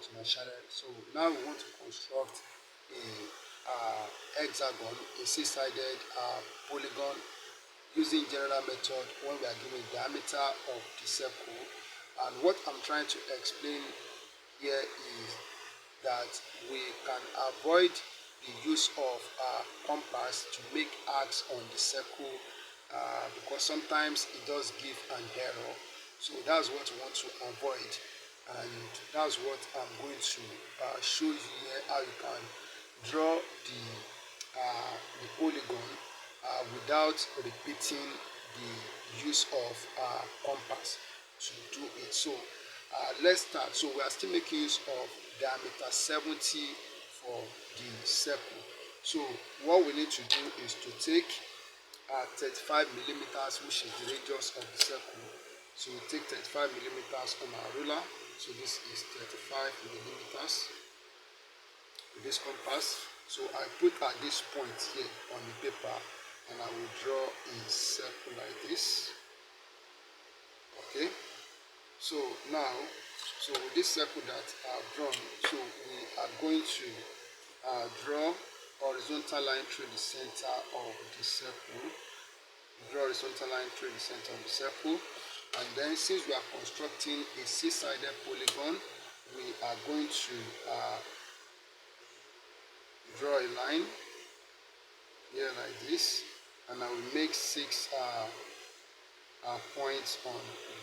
to my channel. So now we want to construct a hexagon, a six-sided polygon using general method when we are given diameter of the circle. And what I'm trying to explain here is that we can avoid the use of compass to make arcs on the circle because sometimes it does give an error. So that's what we want to avoid, and that's what I'm going to show you here, how you can draw the polygon without repeating the use of compass to do it. So let's start. So we are still making use of diameter 70 for the circle. So what we need to do is to take 35 millimeters, which is the radius of the circle. So we take 35 millimeters on our ruler. So this is 35 millimeters with this compass. So I put at this point here on the paper, and I will draw a circle like this. Okay. So now, so with this circle that I've drawn, so we are going to draw horizontal line through the center of the circle. Draw horizontal line through the center of the circle, and then since we are constructing a six-sided polygon, we are going to draw a line here like this, and I will make 6 points on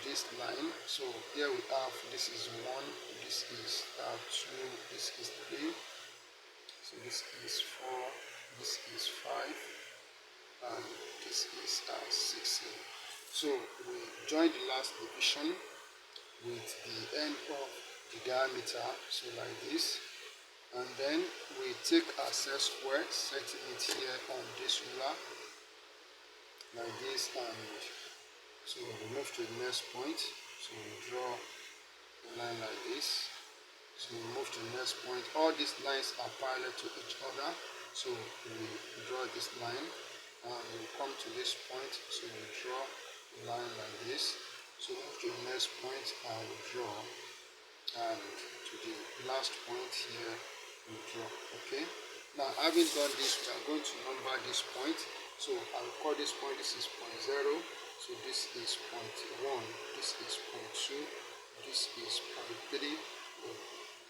this line. So here we have, this is 1, this is 2, this is 3, so this is 4, this is 5, and this is 6 here. So we join the last division with the end of the diameter, so like this, and then we take our set square, setting it here on this ruler like this, and so we move to the next point. So we draw a line like this. So we move to the next point. All these lines are parallel to each other. So we draw this line, and we come to this point. So we draw a line like this. So move to the next point, and we draw, and to the last point here we draw. Okay. Now, having done this, we are going to number this point. So I will call this point, this is point 0. So this is point 1, this is point 2, this is point 3,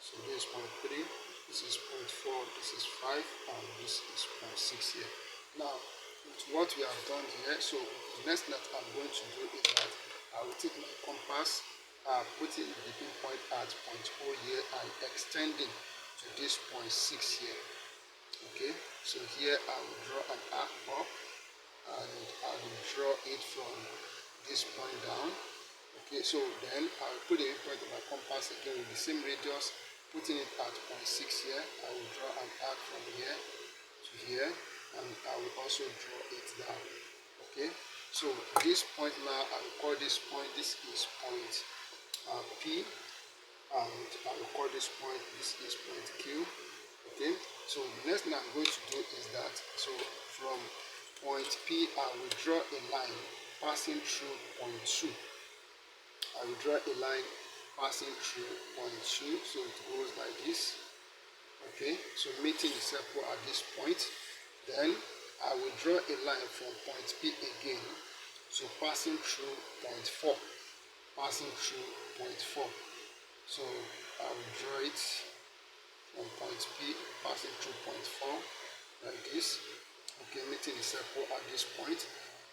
so this is point 3, this is point 4, this is 5, and this is point 6 here. Now, with what we have done here, so the next that I'm going to do is that I will take my compass, putting the dipping point at point O here, and extending to this point 6 here. Okay, so here I will draw an arc up, and I will draw it from this point down. Okay, so then I will put the point of my compass again with the same radius, putting it at point 6 here. I will draw an arc from here to here, and I will also draw it down. Okay, so this point now, I will call this point, this is point P, and I will call this point, this is point Q. Okay, so the next thing I'm going to do is that, so from point P, I will draw a line passing through point 2. I will draw a line passing through point 2, so it goes like this. Okay, so meeting the circle at this point. Then I will draw a line from point P again, so passing through point 4. Passing through point 4. So I will draw it from point P, passing through point 4, like this. Okay, meeting the circle at this point.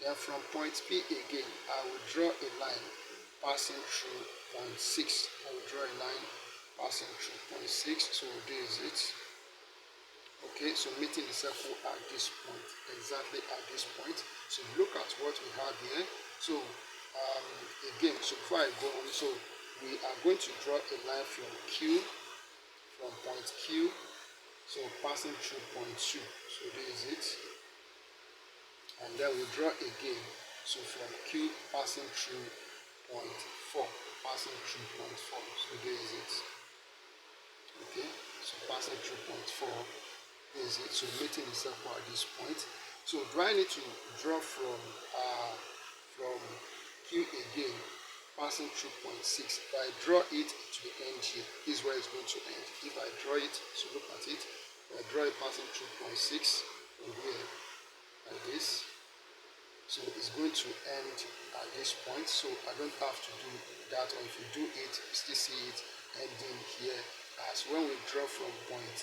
Then from point P again, I will draw a line passing through point 6. I will draw a line passing through point 6. So this is it. Okay, so meeting the circle at this point, exactly at this point. So look at what we have here. So again, so before I go on, so we are going to draw a line from Q, from point Q, so passing through point 2. So this is it. And then we draw again, so from Q passing through point 4, passing through point 4. So this is it. Okay, so passing through point 4, this is it. So meeting the circle at this point. So do I need to draw from Q again, passing through point 6. If I draw it, it will end here. This is where it's going to end. If I draw it, so look at it. If I draw it passing through point 6 from here, like this, so it's going to end at this point. So I don't have to do that, or if you do it, you still see it ending here. As when we draw from point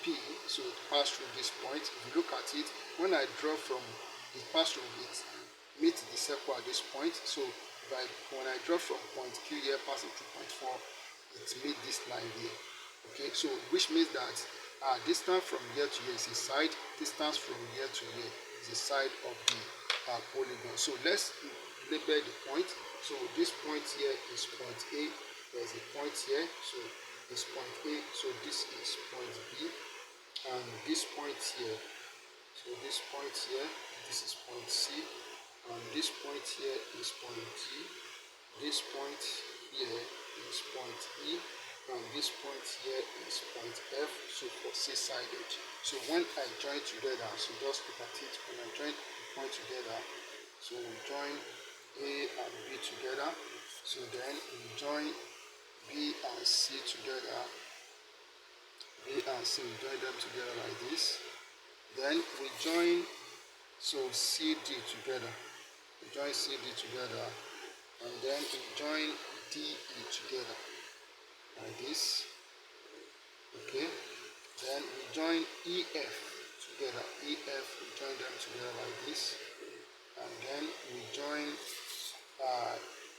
P, so it passed through this point. If you look at it, when I draw from it, pass through it, meet the circle at this point. So when I draw from point Q here, passing through point 4, it meet this line here. Okay, so which means that distance from here to here is a side, distance from here to here is a side of the polygon. So let's label the point. So this point here is point A. There's a point here, so it's point A. So this is point B, and this point here. So this point here, this is point C, and this point here is point D. This point here is point E, and this point here is point F. So for C-sided. So when I join together, so just look at it. When I join the point together, so we join A and B together. So then we join B and C together. B and C, we join them together like this. Then we join CD together. We join CD together, and then we join DE together like this. Okay. Then we join EF together. EF, we join them together like this, and then we join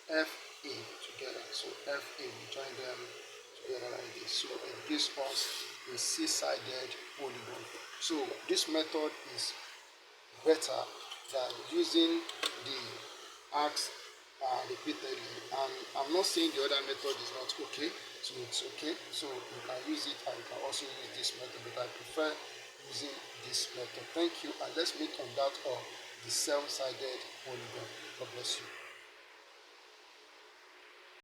FA together. So FA, we join them together like this. So it gives us a C-sided polygon. So this method is better than using the axe repeatedly. And I'm not saying the other method is not okay. So it's okay. So you can use it, and you can also use this method, but I prefer using this method. Thank you, and let's meet on that of the self-sided polygon. God bless you.